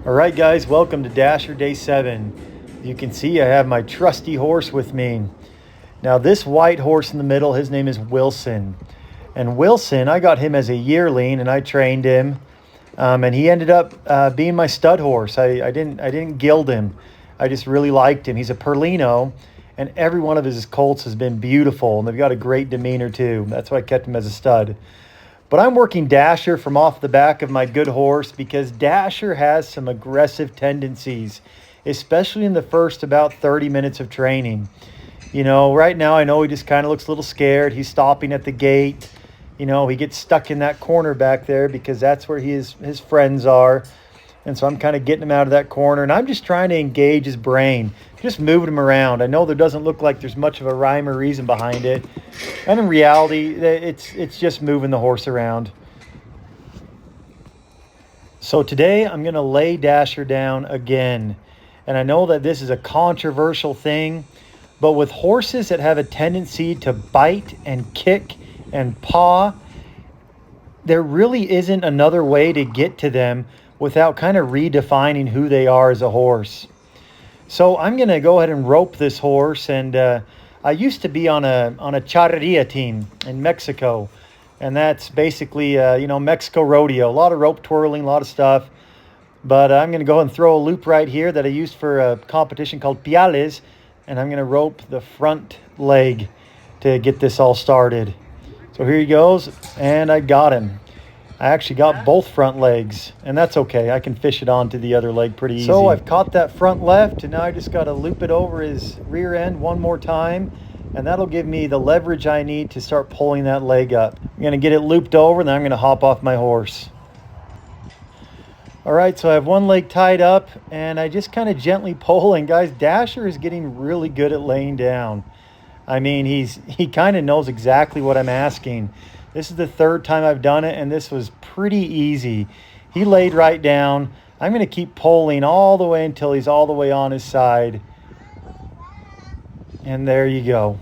All right, guys, welcome to Dasher Day 7. You can see I have my trusty horse with me. Now, this white horse in the middle, his name is Wilson. And Wilson, I got him as a yearling, and I trained him. And he ended up being my stud horse. I didn't gild him. I just really liked him. He's a Perlino, and every one of his colts has been beautiful, and they've got a great demeanor too. That's why I kept him as a stud. But I'm working Dasher from off the back of my good horse because Dasher has some aggressive tendencies, especially in the first about 30 minutes of training. You know, right now I know he just kind of looks a little scared. He's stopping at the gate. You know, he gets stuck in that corner back there because that's where his friends are. And so I'm kind of getting him out of that corner, and I'm just trying to engage his brain, just moving him around. I know there doesn't look like there's much of a rhyme or reason behind it. And in reality, it's just moving the horse around. So today I'm going to lay Dasher down again. And I know that this is a controversial thing, but with horses that have a tendency to bite and kick and paw, there really isn't another way to get to them without kind of redefining who they are as a horse. So I'm going to go ahead and rope this horse. And I used to be on a charreria team in Mexico. And that's basically, Mexico rodeo. A lot of rope twirling, a lot of stuff. But I'm going to go and throw a loop right here that I used for a competition called Piales. And I'm going to rope the front leg to get this all started. So here he goes, and I got him. I actually got both front legs, and that's okay. I can fish it onto the other leg pretty easy. So I've caught that front left, and now I just got to loop it over his rear end one more time, and that'll give me the leverage I need to start pulling that leg up. I'm going to get it looped over, and then I'm going to hop off my horse. All right, so I have one leg tied up, and I just kind of gently pull, and guys, Dasher is getting really good at laying down. I mean, he kind of knows exactly what I'm asking. This is the third time I've done it, and this was pretty easy. He laid right down. I'm going to keep pulling all the way until he's all the way on his side. And there you go.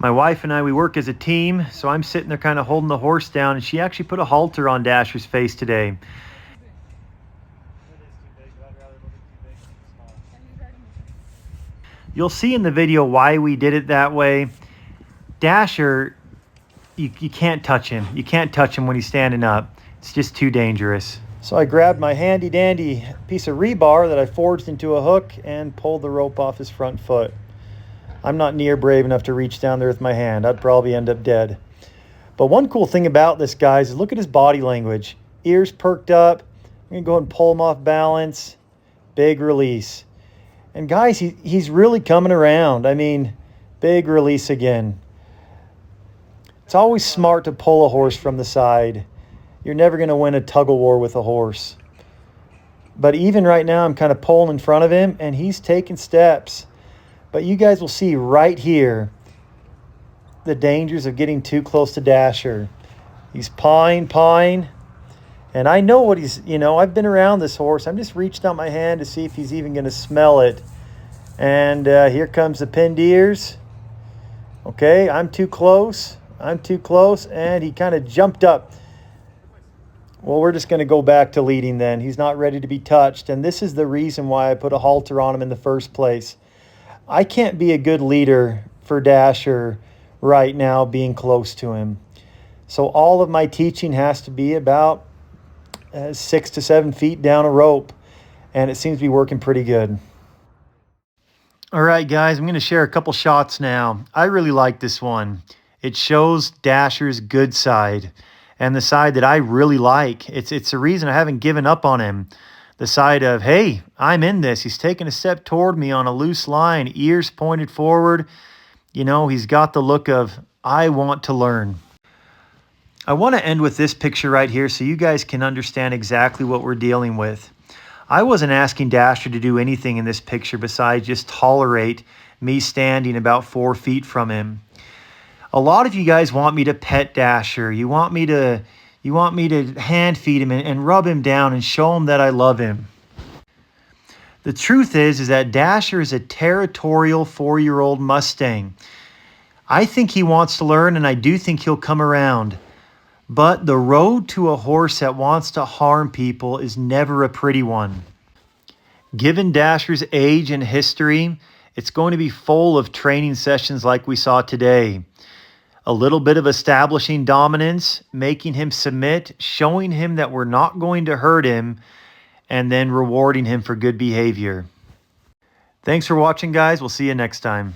My wife and I, we work as a team, so I'm sitting there kind of holding the horse down, and she actually put a halter on Dasher's face today. You'll see in the video why we did it that way. Dasher, you can't touch him. You can't touch him when he's standing up. It's just too dangerous. So I grabbed my handy dandy piece of rebar that I forged into a hook and pulled the rope off his front foot. I'm not near brave enough to reach down there with my hand. I'd probably end up dead. But one cool thing about this, guys, is look at his body language. Ears perked up. I'm going to go ahead and pull him off balance. Big release. And guys, he's really coming around. I mean, big release again. It's always smart to pull a horse from the side. You're never going to win a tug-of-war with a horse. But even right now, I'm kind of pulling in front of him, and he's taking steps. But you guys will see right here the dangers of getting too close to Dasher. He's pawing. And I know what I've been around this horse. I'm just reaching out my hand to see if he's even going to smell it. And here comes the pinned ears. Okay, I'm too close, and he kind of jumped up. Well, we're just going to go back to leading then. He's not ready to be touched, and this is the reason why I put a halter on him in the first place. I can't be a good leader for Dasher right now being close to him. So all of my teaching has to be about 6 to 7 feet down a rope, and it seems to be working pretty good. All right, guys, I'm going to share a couple shots now. I really like this one. It shows Dasher's good side and the side that I really like. It's the reason I haven't given up on him. The side of, hey, I'm in this. He's taking a step toward me on a loose line, ears pointed forward. You know, he's got the look of, I want to learn. I want to end with this picture right here so you guys can understand exactly what we're dealing with. I wasn't asking Dasher to do anything in this picture besides just tolerate me standing about 4 feet from him. A lot of you guys want me to pet Dasher. You want me to hand feed him and rub him down and show him that I love him. The truth is that Dasher is a territorial 4-year-old Mustang. I think he wants to learn, and I do think he'll come around. But the road to a horse that wants to harm people is never a pretty one. Given Dasher's age and history, it's going to be full of training sessions like we saw today. A little bit of establishing dominance, making him submit, showing him that we're not going to hurt him, and then rewarding him for good behavior. Thanks for watching, guys. We'll see you next time.